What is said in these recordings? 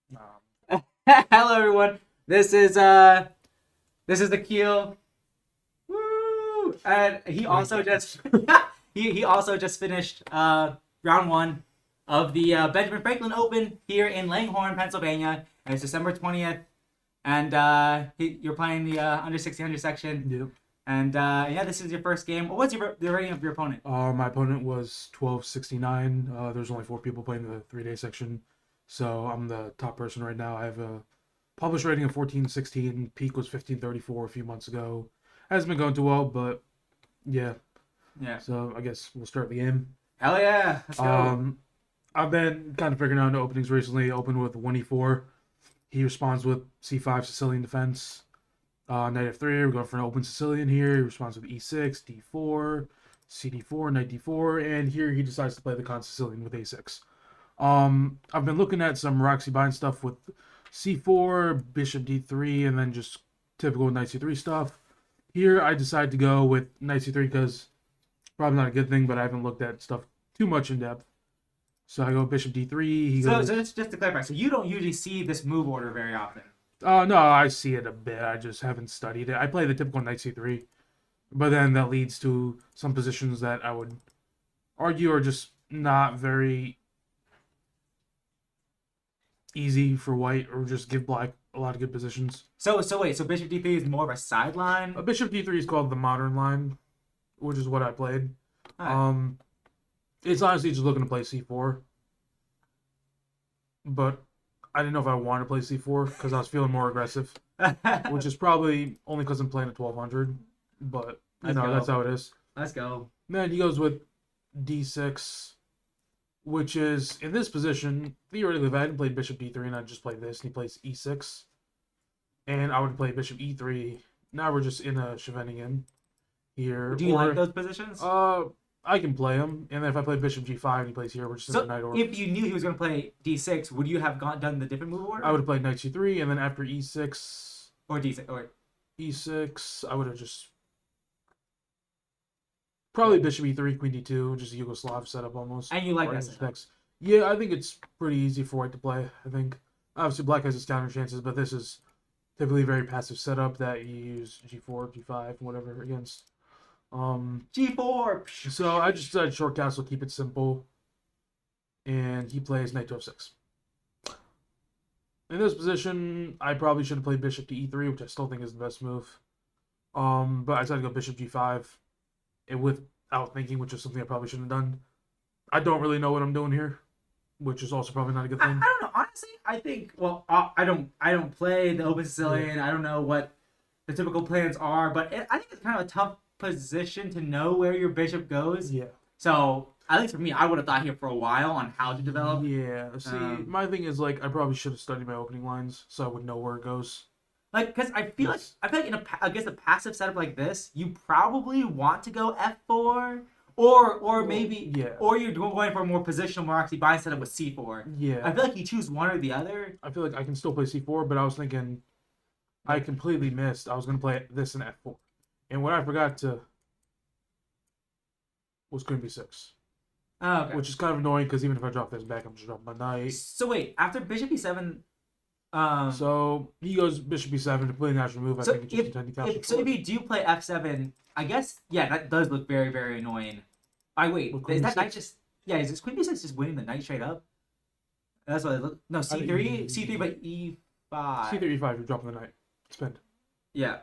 Hello, everyone. This is Akil. Woo! And he also just he also just finished round one of the Benjamin Franklin Open here in Langhorne, Pennsylvania. And it's December 20th, and you're playing the under 1600 section. Yep. And yeah, this is your first game. What's the rating of your opponent? My opponent was 1269. There's only 4 people playing the 3-day section, so I'm the top person right now. I have a published rating of 1416. Peak was 1534 a few months ago. Hasn't been going too well, but yeah. Yeah. So I guess we'll start the game. Hell yeah! Let's go. I've been kind of figuring out the openings recently. Opened with 1e4. He responds with c5 Sicilian defense. Knight f3, we're going for an open Sicilian here. He responds with e6, d4, cd4, knight d4, and here he decides to play the con Sicilian with a6. I've been looking at some Roxy Bind stuff with c4, bishop d3, and then just typical knight c3 stuff. Here I decided to go with knight c3 because probably not a good thing, but I haven't looked at stuff too much in depth. So I go bishop d3. He goes. So just to clarify, so you don't usually see this move order very often. No, I see it a bit. I just haven't studied it. I play the typical knight c3, but then that leads to some positions that I would argue are just not very easy for white, or just give black a lot of good positions. So wait, so bishop d3 is more of a sideline? A bishop d3 is called the modern line, which is what I played. Right. It's honestly just looking to play c4, but I didn't know if I wanted to play c4 because I was feeling more aggressive, which is probably only because I'm playing at 1200. But that's how it is. Let's go. Then he goes with d6, which is in this position. Theoretically, if I hadn't played bishop d3 and I just played this, and he plays e6, and I would play bishop e3. Now we're just in a Scheveningen here. Do you like those positions? I can play him, and then if I play bishop g5 and he plays here, we're just in a knight order. If you knew he was going to play d6, would you have done the different move order? I would have played knight c3, and then after e6 or d6 or e6, I would have just probably bishop e3, queen d2, just a Yugoslav setup almost. And you like that setup? Yeah, I think it's pretty easy for white to play. I think obviously black has its counter chances, but this is typically a very passive setup that you use g4, g5, whatever against. g4. So I just decided short castle, keep it simple, and he plays knight to f6. In this position, I probably should have played bishop to e3, which I still think is the best move. But I decided to go bishop g5, and without thinking, which is something I probably shouldn't have done. I don't really know what I'm doing here, which is also probably not a good thing. I don't know. Honestly, I think. Well, I don't play the open Sicilian. Yeah. I don't know what the typical plans are, but I think it's kind of a tough position to know where your bishop goes. Yeah. So at least for me, I would have thought here for a while on how to develop. Yeah. See, my thing is I probably should have studied my opening lines so I would know where it goes. Because I feel like against a passive setup like this, you probably want to go f4. Or maybe, or you're going for a more positional, more actually bind setup with c4. Yeah. I feel like you choose one or the other. I feel like I can still play c4, but I was thinking I completely missed. I was going to play this in f4. And what I forgot to was queen b6. Oh, okay. Which is kind of annoying because even if I drop this back, I'm just dropping my knight. So wait, after bishop e7... so he goes bishop e7 to play a natural move. So I think it's just if you do play f7, I guess, yeah, that does look very, very annoying. Wait, is that knight just... Yeah, is this queen b6 just winning the knight straight up? That's what it looks... No, c3? C3, but e5. C3, e5, you're dropping the knight. Spend. Yeah.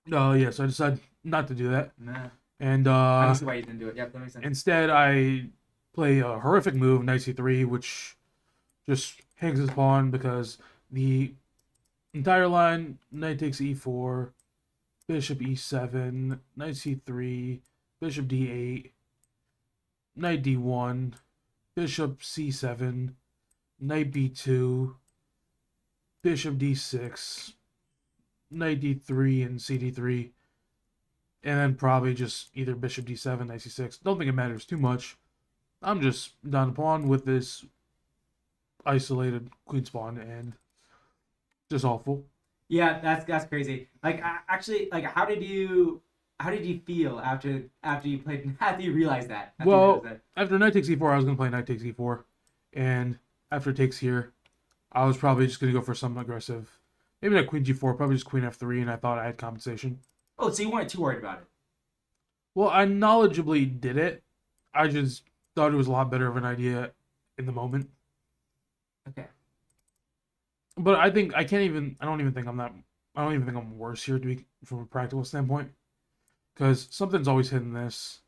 Yeah, so I decided not to do that. Nah. And I don't see why you didn't do it. Yeah, that makes sense. Instead, I play a horrific move, knight c3, which just hangs his pawn because the entire line, knight takes e4, bishop e7, knight c3, bishop d8, knight d1, bishop c7, knight b2, bishop d6, knight d3 and cd3, and then probably just either bishop d7, knight c6. Don't think it matters too much. I'm just down a pawn with this isolated queen spawn, and just awful. Yeah, that's crazy. Actually, how did you feel after you played? After you realized that? After knight takes e4, I was gonna play knight takes e4, and after takes here, I was probably just gonna go for some aggressive, maybe not queen g4, probably just queen f3, and I thought I had compensation. Oh, so you weren't too worried about it. Well, I knowledgeably did it. I just thought it was a lot better of an idea in the moment. Okay. But I think I can't even. I don't even think I'm that. I don't even think I'm worse here to be from a practical standpoint, because something's always hitting this.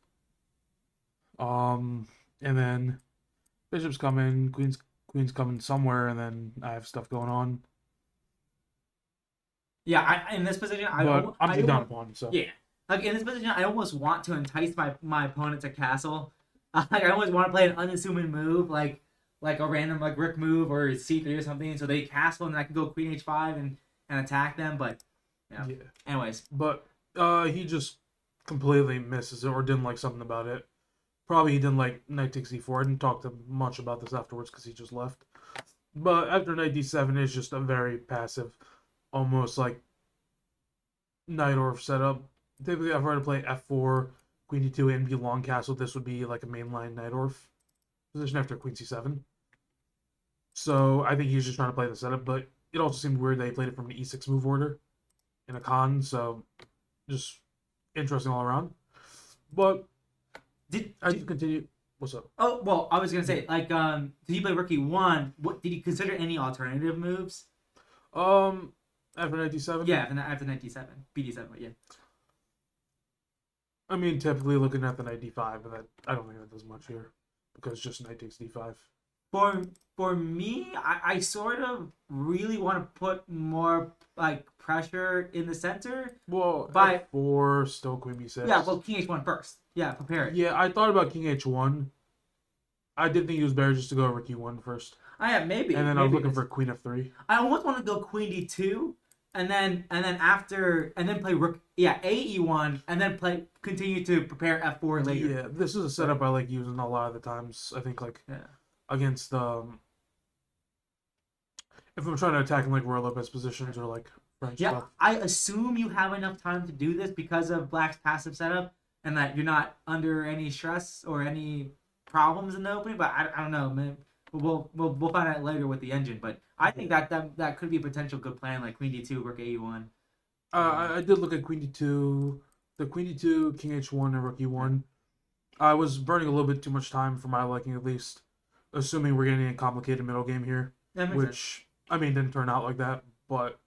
And then bishops come in, queens coming somewhere, and then I have stuff going on. Yeah, in this position, But I'm I just down almost, pawn, so yeah, like in this position, I almost want to entice my opponent to castle. Like I always want to play an unassuming move, like a random like rook move or c3 or something, so they castle and I can go queen h5 and attack them. But yeah. yeah. Anyways, But he just completely misses it or didn't like something about it. Probably he didn't like knight takes e4. I didn't talk to him much about this afterwards because he just left. But after knight d7 is just a very passive, almost like knight orf setup. Typically, if I were to play f4, queen d2, and be long castle, this would be like a mainline knight orf position after queen c7. So I think he was just trying to play the setup, but it also seemed weird that he played it from an e6 move order in a con. So just interesting all around. But as you continue, what's up? oh well, I was gonna say like did you play rook e1? What did you consider any alternative moves? After knight d7. Yeah, after knight d7, bd7, yeah. I mean, typically looking at the knight d5, but I don't think that does much here because just knight takes d5. For me, I sort of really want to put more like pressure in the center. Well, By f4, still queen b6. yeah, well, king h1 first. Yeah, prepare it. Yeah, I thought about king h1. I did think it was better just to go rook e1 first. I have maybe. And then I was looking for queen f3. I almost want to go queen d2, and then play rook. Yeah, a e1, and then continue to prepare f4 later. Yeah, this is a setup I like using a lot of the times. I think like against if I'm trying to attack in like Roy Lopez positions or like French stuff. I assume you have enough time to do this because of Black's passive setup, and that you're not under any stress or any problems in the opening. But I don't know, man. We'll find out later with the engine. But I think that could be a potential good plan, like queen d2, rook a1. I did look at queen d2, the queen d2, king h1, and rook e1. I was burning a little bit too much time for my liking, at least, assuming we're getting a complicated middle game here, which I mean didn't turn out like that. But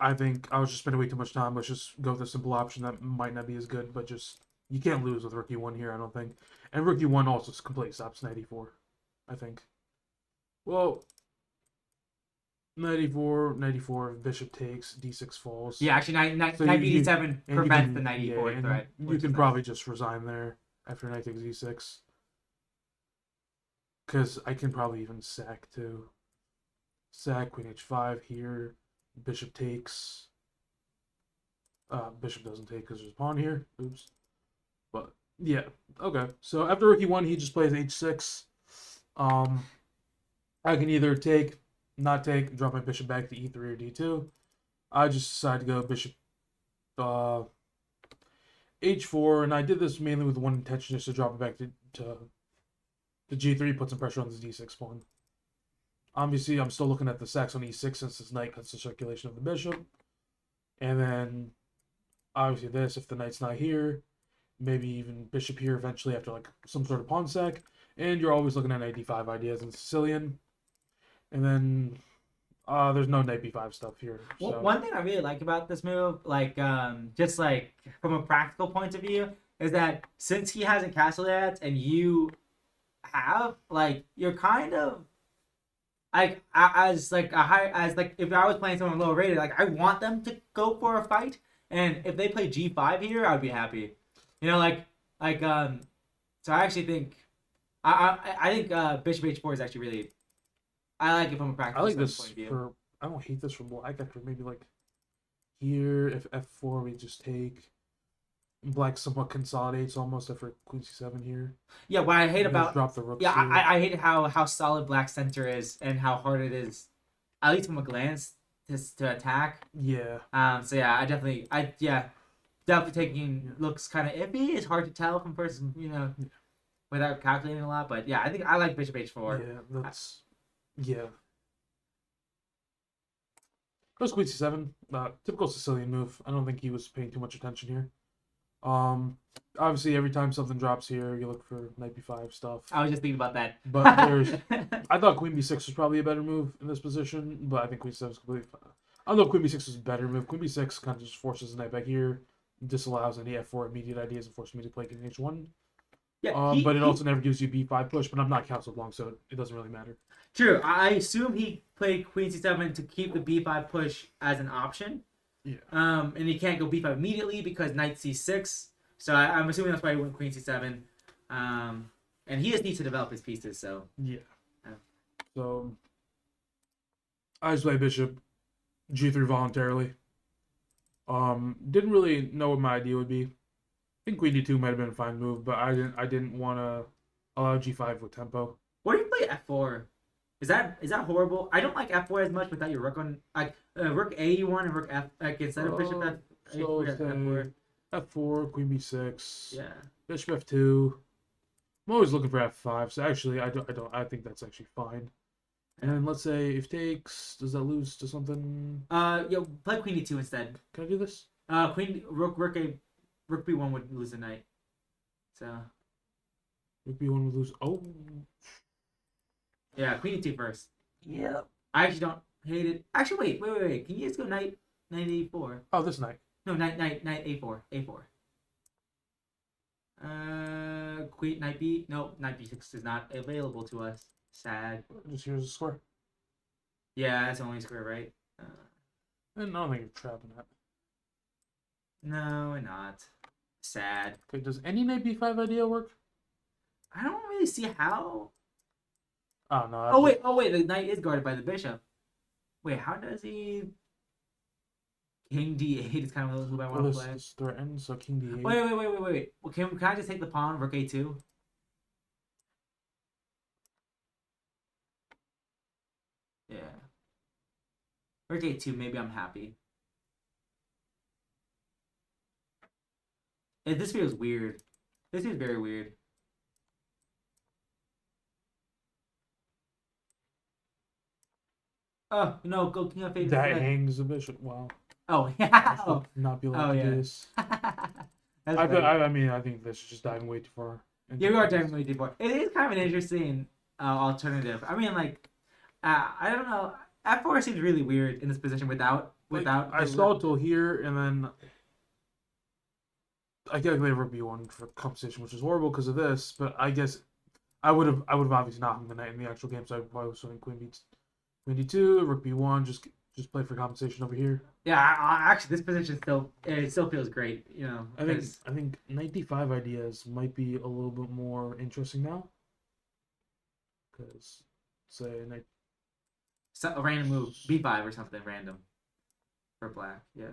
I think I was just spending way too much time. Let's just go with a simple option that might not be as good, but just you can't lose with rook e1 here, I don't think. And rook e1 also completely stops knight e4, I think. Well, knight e4, bishop takes, d6 falls. Yeah, actually, knight bd7 prevents the knight e4 threat. You can probably just resign there after knight takes e6. Because I can probably even sack too. Sack, queen h5 here. Bishop takes. Bishop doesn't take because there's a pawn here. Oops. But, yeah. Okay. So after rook e1, he just plays h6. I can either take, not take, drop my bishop back to e3 or d2. I just decided to go bishop h4, and I did this mainly with one intention, just to drop it back to g3, put some pressure on this d6 pawn. Obviously, I'm still looking at the sacks on e6 since this knight cuts the circulation of the bishop. And then, obviously this, if the knight's not here, maybe even bishop here eventually after like some sort of pawn sack. And you're always looking at knight d5 ideas in Sicilian. And then there's no knight b5 stuff here. So. Well, one thing I really like about this move, like just like from a practical point of view, is that since he hasn't castled yet and you have, like, you're kind of like as like if I was playing someone low rated, like I want them to go for a fight, and if they play g5 here, I'd be happy. You know, so I actually think I think bishop h4 is actually really. I like it from a practical point of view. I don't hate this for black after maybe like here, if f4 we just take. Black somewhat consolidates almost after queen c7 here. Yeah, what I hate about drop the rooks. Yeah, I hate how solid black center is and how hard it is, at least from a glance, to attack. Yeah. So yeah, definitely taking looks kind of iffy. It's hard to tell from first, you know. without calculating a lot. But yeah, I think I like bishop h4. Yeah, yeah. Goes queen c7. Typical Sicilian move. I don't think he was paying too much attention here. Obviously, every time something drops here, you look for knight b5 stuff. I was just thinking about that. But I thought queen b6 was probably a better move in this position, but I think queen c7 is completely fine. I don't know if queen b6 was a better move. Queen b6 kind of just forces the knight back here, disallows any f4 immediate ideas, and forces me to play king h1. Yeah, But it also never gives you b5 push, but I'm not counseled long, so it doesn't really matter. True. I assume he played queen c7 to keep the b5 push as an option. Yeah. And he can't go b5 immediately because knight c6. So I'm assuming that's why he went queen c7. And he just needs to develop his pieces. So yeah. So I just play bishop g3 voluntarily. Didn't really know what my idea would be. I think queen d2 might have been a fine move, but I didn't want to allow g5 with tempo. What do you play f4? Is that horrible? I don't like f4 as much without your rook on rook a1 and rook f instead of bishop f. So f4. F4, queen b6. Yeah. Bishop f2. I'm always looking for f5. So actually, I think that's actually fine. And then let's say if takes, does that lose to something? Play queen d2 instead. Can I do this? Rook b1 would lose a knight. So. Rook b1 would lose. Oh. Yeah, queen d2 first. Yeah. I actually don't hate it. Actually, wait. Can you just go knight a4? Oh, this knight. No, knight a4. Queen knight b. No, knight b6 is not available to us. Sad. Just here's a square. Yeah, that's the only square, right? And I don't think you're trapping that. No, we're not. Sad. Okay, does any knight b5 idea work? I don't really see how. Oh no. Oh wait, the knight is guarded by the bishop. Wait, how does he? King d8 is kind of the move I want to play. This threatens, so king d8. Wait. Well, can I just take the pawn, rook a2? Yeah. Rook a2, maybe I'm happy. This feels weird. This is very weird. Oh, no, go king f8. That hangs the bishop. Wow. Oh, yeah. I should not be allowed to do this. I think this is just diving way too far. Yeah, we are diving way too far. It is kind of an interesting alternative. I mean, like, I don't know. F4 seems really weird in this position without. I stalled till here, and then I calculated rook b1 for compensation, which is horrible because of this. But I guess I would have obviously not hung the knight in the actual game, so I probably was swinging queen d2, rook b1, just play for compensation over here. Yeah, actually, this position still feels great. You know, I think knight d5 ideas might be a little bit more interesting now. Because say knight. A random move, b5 or something random for black. Yeah.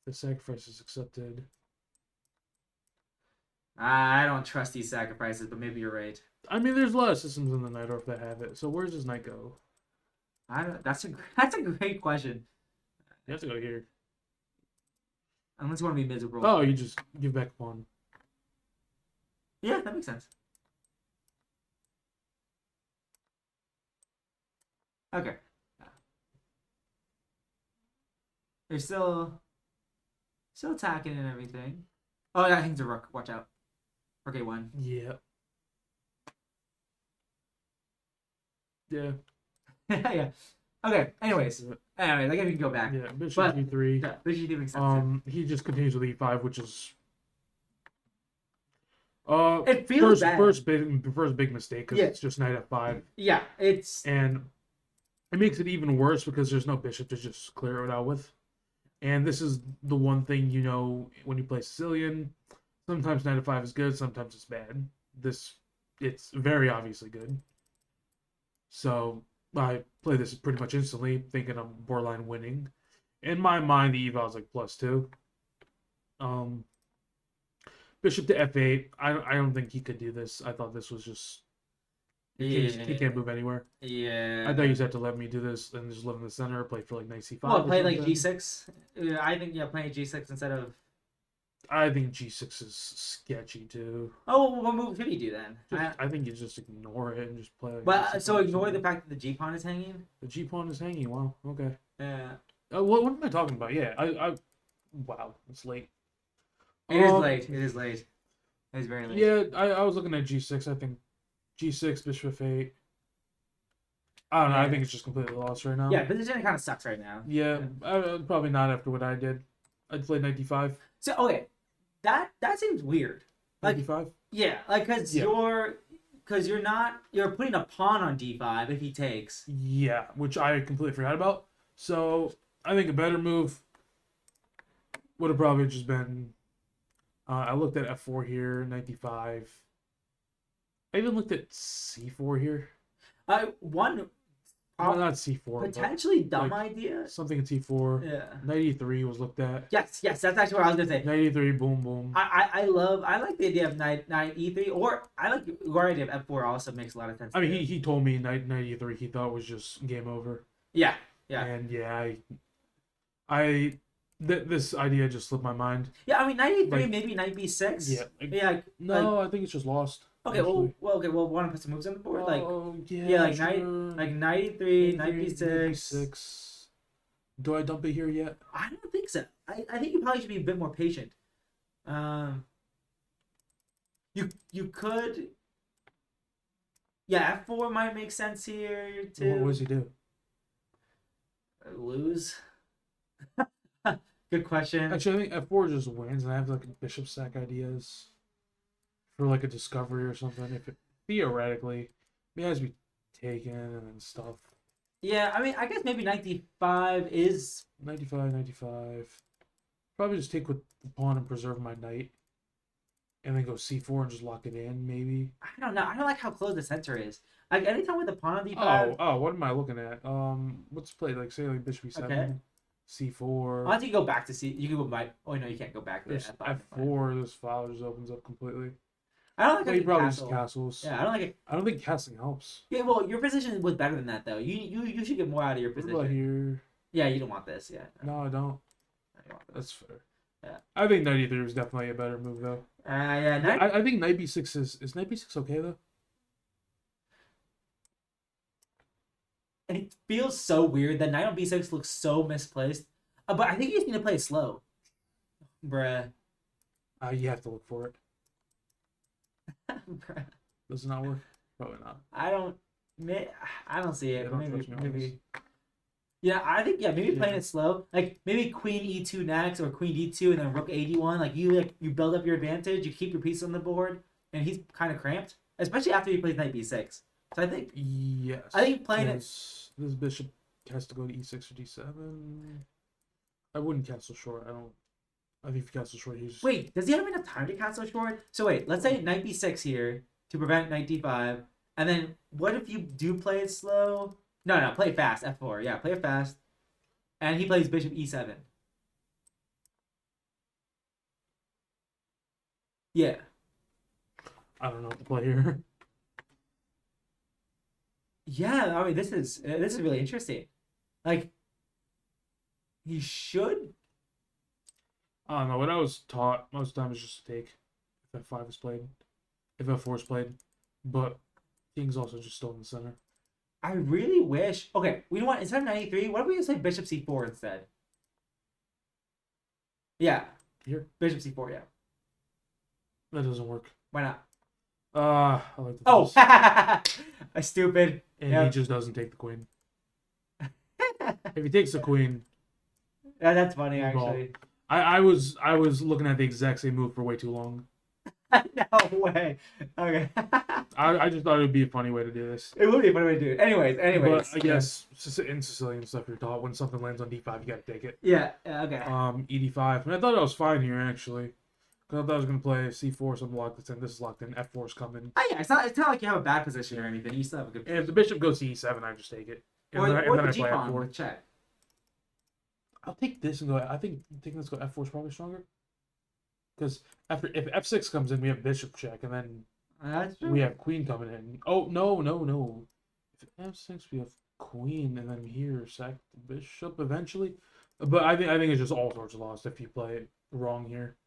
The sacrifice is accepted. I don't trust these sacrifices, but maybe you're right. I mean, there's a lot of systems in the knight orc that have it. So where does this knight go? I don't. That's a great question. You have to go here. Unless you want to be miserable. Oh, you just give back pawn. Yeah, that makes sense. Okay. They're still attacking and everything. Oh, that hangs a rook. Watch out. Rook a1. Yeah. Yeah. Yeah. Okay. Anyways, I guess we can go back. Yeah. Bishop g3. Yeah, bishop g3 makes sense. He just continues with e5, which is. It feels bad. First big mistake because it's just knight f5. Yeah, and it makes it even worse because there's no bishop to just clear it out with. And this is the one thing you know when you play Sicilian. Sometimes knight f5 is good, sometimes it's bad. It's very obviously good. So I play this pretty much instantly, thinking I'm borderline winning. In my mind, the eval is like +2. Bishop to f8. I don't think he could do this. I thought this was just he can't move anywhere. Yeah. I thought you just had to let me do this and just live in the center, play for like knight c5. Well, play like g6. I think playing g6 instead of. I think G6 is sketchy too. Oh, well, what move should he do then? I think you just ignore it and just play. Like But so ignore the fact that the G pawn is hanging. the G pawn is hanging. Wow. Okay. Yeah, What am I talking about? Yeah. Wow. It's late. it is late. It is late. It is very late. Yeah. I was looking at G6. I think G6 Bishop F8. I don't know. Yeah. I think it's just completely lost right now. Yeah, position kind of sucks right now. Yeah. Probably not after what I did. I'd play knight d5. So okay, that seems weird. Like, Knight d5. yeah, like because you're putting a pawn on d5 if he takes. Yeah, which I completely forgot about. So I think a better move would have probably just been. I looked at f4 here, knight d5. I even looked at c4 here. One Well, not c4. potentially dumb like, idea. Something in c4. Yeah. Knight e3 was looked at. Yes, that's actually what I was gonna say. Knight e3, boom, boom. I like the idea of knight e3, or I like your idea of f4 also makes a lot of sense. I mean, he told me knight e3 he thought was just game over. Yeah. And yeah, this idea just slipped my mind. Yeah, I mean knight e3, Like, maybe knight b6. Yeah. Yeah. No, I think it's just lost. Okay, actually. want to put some moves on the board, like yeah, like sure. knight e3, knight Knight b6. b6. Do I dump it here yet? I don't think so. I think you probably should be a bit more patient. You could. Yeah, f4 might make sense here too. What does he do? Lose. Good question. Actually, I think f4 just wins, and I have like bishop sack ideas for like a discovery or something. If it theoretically, it has to be taken and stuff. Yeah, I mean, I guess maybe knight d5 is 95. Probably just take with the pawn and preserve my knight, and then go c4 and just lock it in. Maybe. I don't know. I don't like how close the center is. Like anytime with the pawn on d5. Oh, what am I looking at? What's played? Like say like bishop e7, Okay. c4. Why don't you go back to c? You can go back. Oh no, you can't go back to There's f5. f4. This file just opens up completely. I don't like Well, how he you probably castle. just castles. Yeah, I don't like it. I don't think castling helps. Yeah, well, your position was better than that though. You should get more out of your What position. about here? Yeah, you don't want this. Yeah. No, I don't. No, you want this. That's fair. Yeah. I think knight e3 is definitely a better move though. Yeah. Knight. I think knight b6 is knight b6 okay though. It feels so weird that knight on b6 looks so misplaced. But I think you just need to play it slow, bruh. You have to look for it. Bruh. Does it not work? Probably not. I don't see it. Yeah, But don't trust me on maybe. this. Yeah, I think maybe Yeah. playing it slow, like maybe queen e2 next or queen d2 and then rook a1. Like you build up your advantage, you keep your piece on the board, and he's kind of cramped, especially after he plays knight b6. So I think Yes. I think playing it. This bishop has to go to e6 or d7. I wouldn't castle short. I think if you castle short, he's Wait, does he have enough time to castle short? So wait, let's say knight b6 here to prevent knight d5, and then what if you do play it slow? No, play it fast. f4. Yeah, play it fast, and he plays bishop e7. Yeah. I don't know what to play here. Yeah, I mean this is really interesting. Like he should. I don't know. What I was taught most of the time is just to take if f5 is played, if f4 is played, but king's also just still in the center. I really wish. Okay, we want instead of 93. What if we just play bishop c4 instead? Yeah. Here? Bishop c4. Yeah. That doesn't work. Why not? I like the Oh, first. a stupid. And yeah. he just doesn't take the queen. If he takes the queen, Yeah, that's funny Ball. actually. I was looking at the exact same move for way too long. No way. Okay. I just thought it would be a funny way to do this. It would be a funny way to do it. Anyways. But I guess in Sicilian stuff you're taught when something lands on d5 you gotta take it. Yeah. Okay. ed5. And I thought I was fine here actually. Because I thought I was gonna play c4, something locked in. This is locked in. f4's coming. Oh yeah, it's not like you have a bad position or anything. You still have a good. And if the bishop goes to e7, I just take it. And Or then the I G play pawn f4. with check. I'll take this and go. I think taking this go f4 is probably stronger. Because if f6 comes in, we have bishop check, and then That's true. we have queen coming in. Oh no! If f6, we have queen, and then here sack the bishop eventually. But I think it's just all sorts of lost if you play it wrong here.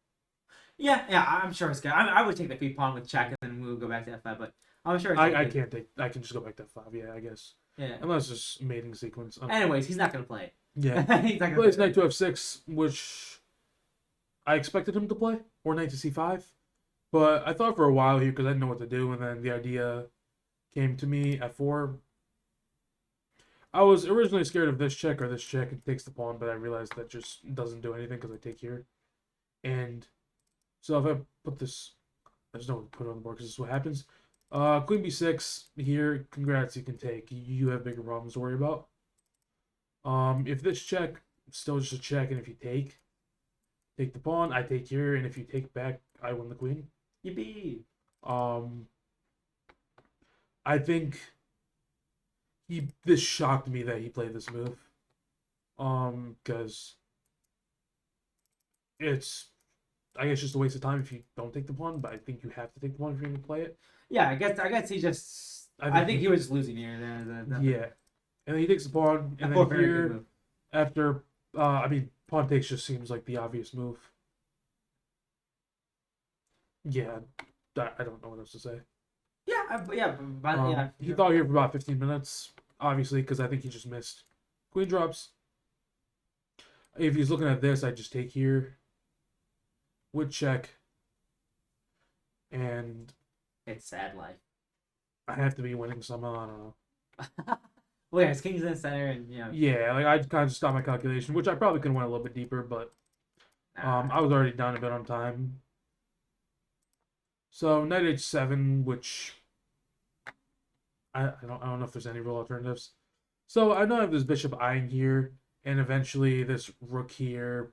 Yeah, I'm sure it's good. I would take the queen pawn with check and then we'll go back to f5, but I'm sure it's I good. can't take. I can just go back to f5. Yeah, I guess. Yeah. Unless it's mating sequence. Anyways, he's not gonna play it. Yeah. He's not gonna Plays play knight to f6, which I expected him to play, or knight to c5. But I thought for a while here because I didn't know what to do, and then the idea came to me at 4. I was originally scared of this check or this check. It takes the pawn, but I realized that just doesn't do anything because I take here. And so if I put this, there's no way to put it on the board because this is what happens. Queen b6 here. Congrats, you can take. You have bigger problems to worry about. If this check, still just a check, and if you take the pawn, I take here, and if you take back, I win the queen. Yippee! I think this shocked me that he played this move. Because it's, I guess, just a waste of time if you don't take the pawn, but I think you have to take the pawn if you're going to play it. Yeah, I guess he just. I think he was just losing here. Yeah, and then he takes the pawn, and then here after, pawn takes just seems like the obvious move. Yeah, I don't know what else to say. Yeah. He thought here for about 15 minutes, obviously, because I think he just missed. Queen drops. If he's looking at this, I just take here. Would check. And it's sad life. I have to be winning somehow. I don't know. Well, yeah, his king's in the center, and Yeah, like I kind of just stopped my calculation, which I probably could have went a little bit deeper, but I was already down a bit on time. So knight h7, which I don't know if there's any real alternatives. So I know I have this bishop eyeing here, and eventually this rook here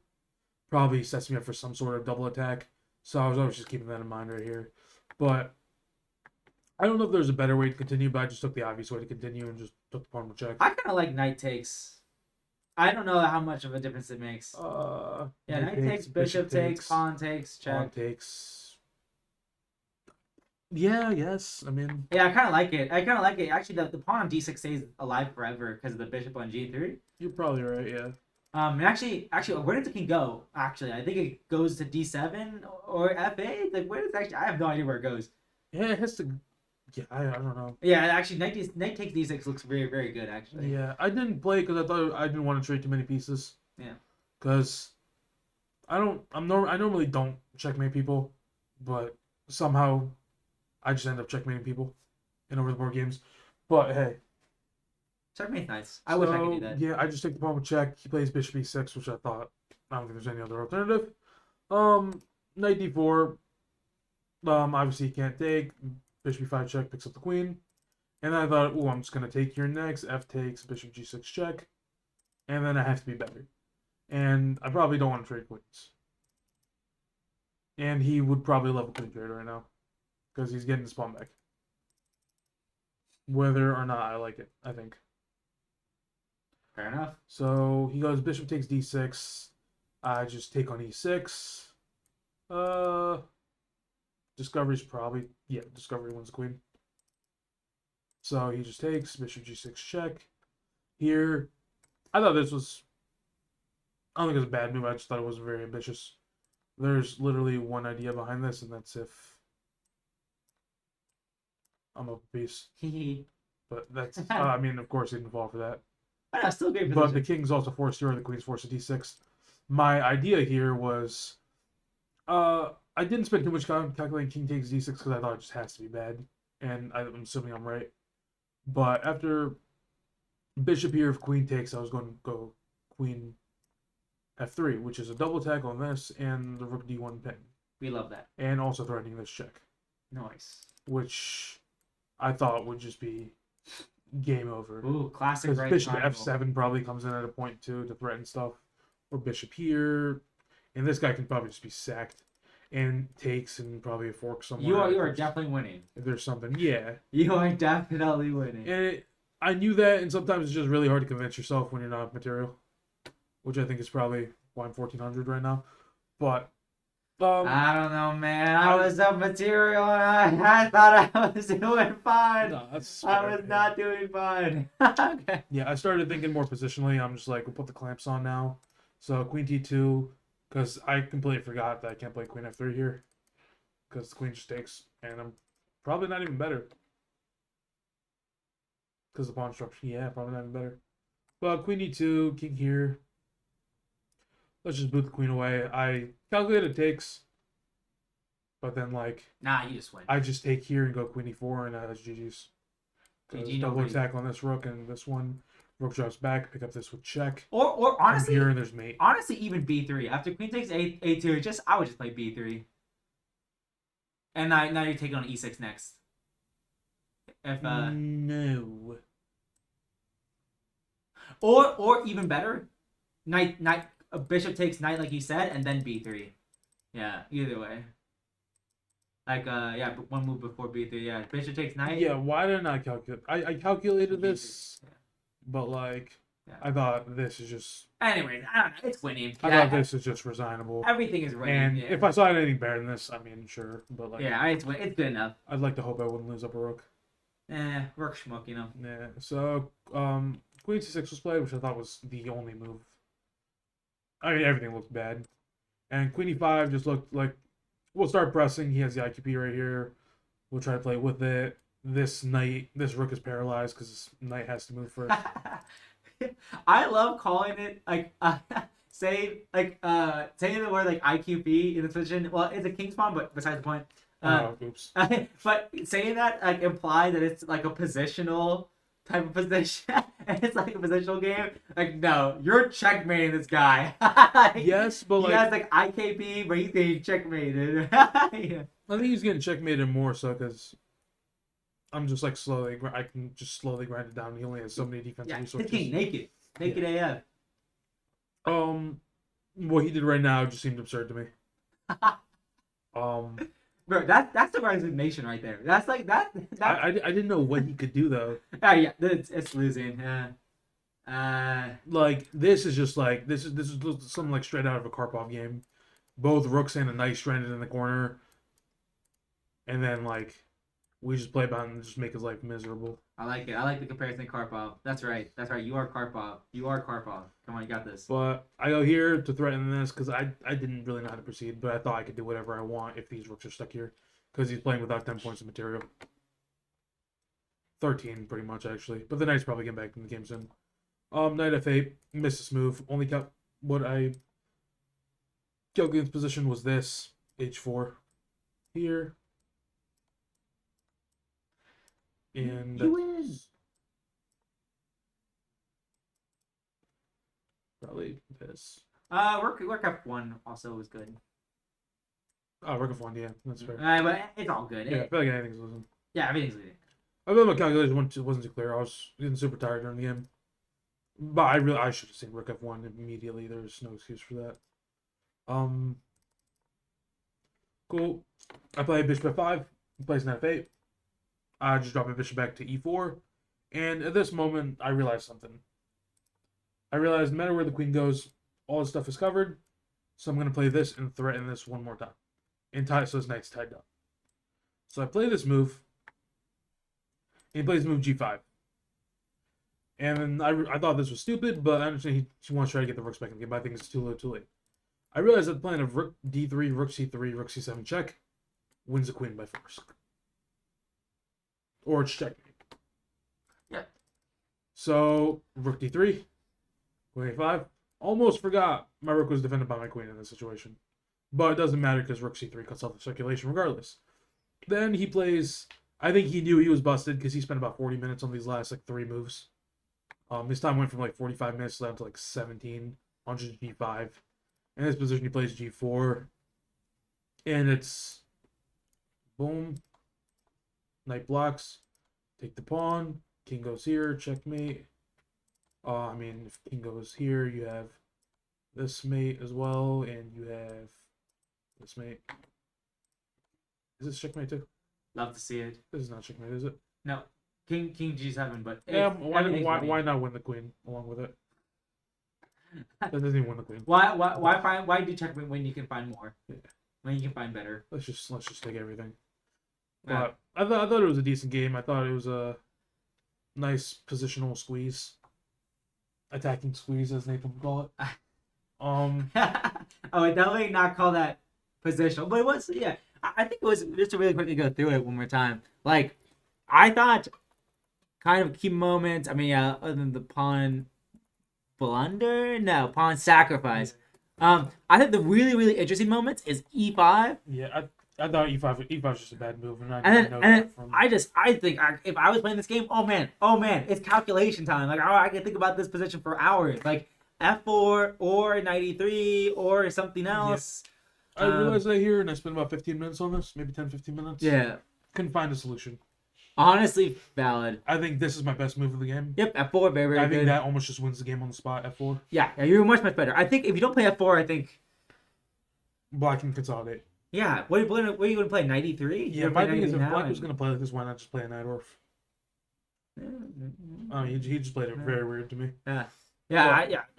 probably sets me up for some sort of double attack. So I was always just keeping that in mind right here. But I don't know if there's a better way to continue, but I just took the obvious way to continue and just took the pawn with check. I kind of like knight takes. I don't know how much of a difference it makes. Knight takes, bishop takes, pawn takes, check. Pawn takes. Yeah, yes. I mean. Yeah, I kind of like it. Actually, the pawn on d6 stays alive forever because of the bishop on g3. You're probably right. Yeah. And actually, where did the king go? Actually, I think it goes to d7 or f8. Like, where does actually? I have no idea where it goes. Yeah, it has to. Yeah, I don't know. Yeah, actually, knight takes d6 looks very, very good. Actually. Yeah, I didn't play because I thought I didn't want to trade too many pieces. Yeah. Because I normally don't checkmate people, but somehow I just end up checkmating people in over the board games. But hey. Checkmate's nice. I wish I could do that. Yeah, I just take the pawn with check. He plays bishop e6, which I don't think there's any other alternative. Knight d4. Obviously he can't take. Bishop e5 check, picks up the queen. And then I thought, I'm just going to take here next. F takes, bishop g6 check. And then I have to be better. And I probably don't want to trade queens. And he would probably love a queen trade right now. Because he's getting his pawn back. Whether or not I like it, I think. Fair enough. So he goes bishop takes d6. I just take on e6. Discovery's probably, Discovery wins the queen. So he just takes bishop g6 check. Here, I thought this was, I don't think it was a bad move. I just thought it wasn't very ambitious. There's literally one idea behind this, and that's if I'm a piece. But that's, of course he didn't fall for that. I know, still great position. But the king's also forced here, the queen's forced to d6. My idea here was, I didn't spend too much time calculating king takes d6 because I thought it just has to be bad. And I'm assuming I'm right. But after bishop here, if queen takes, I was going to go queen f3, which is a double attack on this and the rook d1 pin. We love that. And also threatening this check. Nice. Which I thought would just be game over. Ooh, classic right bishop triangle. f7 probably comes in at a point too to threaten stuff. Or bishop here. And this guy can probably just be sacked. And takes and probably a fork somewhere. You are definitely winning. If there's something, yeah. You are definitely winning. And I knew that, and sometimes it's just really hard to convince yourself when you're not material. Which I think is probably why I'm 1400 right now. But I don't know, man. I was up material and I thought I was doing fine. No, that's I fair, was not doing fine. Okay. Yeah, I started thinking more positionally. I'm just like, we'll put the clamps on now. So queen t2, Because I completely forgot that I can't play queen f3 here. Because the queen just takes, and I'm probably not even better. Because the pawn structure, yeah, probably not even better. But queen e2, king here. Let's just boot the queen away. I calculated takes, but then like Nah, you just win. I just take here and go queen e4, and that's GG's. GG, Double nobody. attack on this rook and this one. Rook drops back. Pick up this with check. Or Come honestly, here and there's mate. even B3 after queen takes A2. I would just play B3. And now you're taking on E6 next. If No. or even better, a bishop takes knight like you said, and then B3. Yeah, either way. Like yeah, one move before B3. Yeah, bishop takes knight. Yeah, why didn't I calculate? I calculated this, Yeah. but like Yeah. I thought this is just. Anyways, I don't know. It's winning. I thought this is just resignable. Everything is winning. And yeah. if I saw anything better than this, I mean, sure, but like. Yeah, it's good enough. I'd like to hope I wouldn't lose up a rook. Rook schmuck, you know. Yeah. So queen c6 was played, which I thought was the only move. I mean, everything looked bad, and queen e5 just looked like. We'll start pressing. He has the IQP right here. We'll try to play with it. This rook is paralyzed because knight has to move first. I love calling it like saying the word like IQP in this position. Well, it's a king's pawn, but besides the point. Oops. But saying that like implies that it's like a positional type of position, and it's like a positional game. Like, no, you're checkmating this guy. Yes, but he has like IKP, but he's getting checkmated. Yeah. I think he's getting checkmated more so because I'm just like I can just slowly grind it down. He only has so many defensive resources. He's getting naked AF. What he did right now just seemed absurd to me. Bro, that's the resignation right there. That's like that. I didn't know what he could do though. Yeah, it's losing. Like this is just like this is something like straight out of a Karpov game. Both rooks and a knight stranded in the corner, and then like we just play about and just make his life miserable. I like it. I like the comparison to Karpov. That's right. You are Karpov. Come on, you got this. But I go here to threaten this because I didn't really know how to proceed, but I thought I could do whatever I want if these rooks are stuck here because he's playing without 10 points of material. 13 pretty much actually, but the knight's probably getting back in the game soon. Knight f8, missed this move. Only kept what I calculated position was this h4 here. And you win. Probably this. Rook F1 also was good. Oh, rook f1, yeah, that's fair. But it's all good. Yeah, I feel like anything's losing. Yeah, everything's losing. I feel my calculation wasn't too clear. I was getting super tired during the game. But I should have seen rook f1 immediately. There's no excuse for that. Cool. I play bishop f5. He plays knight f8. I just drop my bishop back to e4. And at this moment, I realized something. I realized no matter where the queen goes, all the stuff is covered. So I'm going to play this and threaten this one more time. And tie so his knight's tied down. So I play this move. He plays move g5. And I thought this was stupid, but I understand he wants to try to get the rooks back in the game, but I think it's too late. I realized that the plan of rook d3, rook c3, rook c7 check wins the queen by force. Or it's checkmate. Yeah. So, rook d3, queen a5. Almost forgot my rook was defended by my queen in this situation. But it doesn't matter because rook c3 cuts off the circulation regardless. Then he plays... I think he knew he was busted because he spent about 40 minutes on these last like 3 moves. His time went from like 45 minutes down to like 17 on just g5. In this position, he plays g4. And it's... Boom. Knight blocks. Take the pawn. King goes here. Checkmate. I mean, if king goes here, you have this mate as well. And you have this mate. Is this checkmate too? Love to see it. This is not checkmate, is it? No. King G7, but yeah. Why not win the queen along with it? That doesn't even win the queen. Why do checkmate when you can find more? Yeah. When you can find better. Let's just take everything. Yeah. But I thought it was a decent game. I thought it was a nice positional squeeze, attacking squeeze as Nathan would call it. I would definitely not call that positional, but it was. Yeah, I think it was just to really quickly go through it one more time. Like, I thought kind of key moments. I mean, yeah, other than the pawn blunder, no pawn sacrifice. I think the really interesting moments is e5. Yeah, I thought e5 was just a bad move, and And I then, know and that then from. I think if I was playing this game, oh man, it's calculation time. Like I can think about this position for hours. Like f4 or 93 or something else. I realized that here, and I spent about 15 minutes on this, maybe 10, 15 minutes. Yeah, Couldn't find a solution. honestly, valid. I think this is my best move of the game. Yep, f4, very I good. think that almost just wins the game on the spot, f4. Yeah, you're much better. I think if you don't play f4, I think. Black can consolidate. Yeah, what are you going to play? 93? Yeah, my thing is if Black was going to play like this, why not just play a Knight Orf? Oh, he just played it very weird to me. Yeah,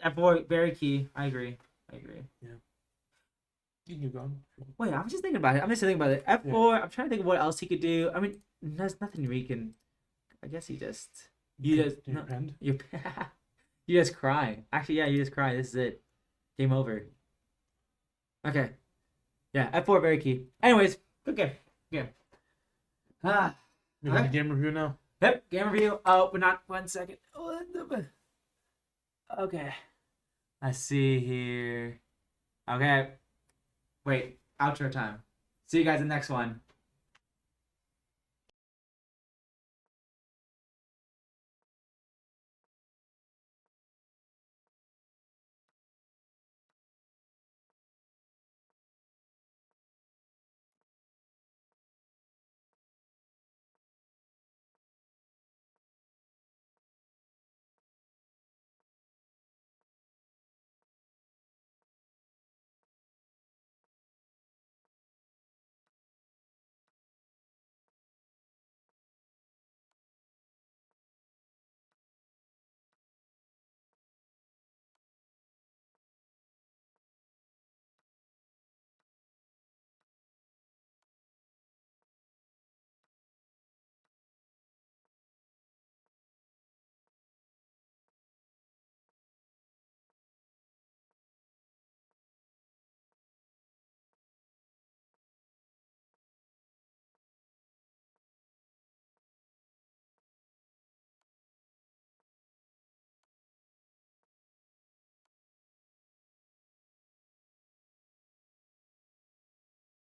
f4, very key. I agree. Yeah. You can keep going. Wait, I'm just thinking about it. f4. Yeah. I'm trying to think of what else he could do. I mean, there's nothing we can. I guess you just you just cry. Actually, yeah, you just cry. This is it. Game over. Okay. Yeah, f4 very key. Anyways, good game. Yeah. You want the game review now? Yep, game review. Oh, but not 1 second. Okay. Let's see here. Okay. Wait, outro time. See you guys in the next one.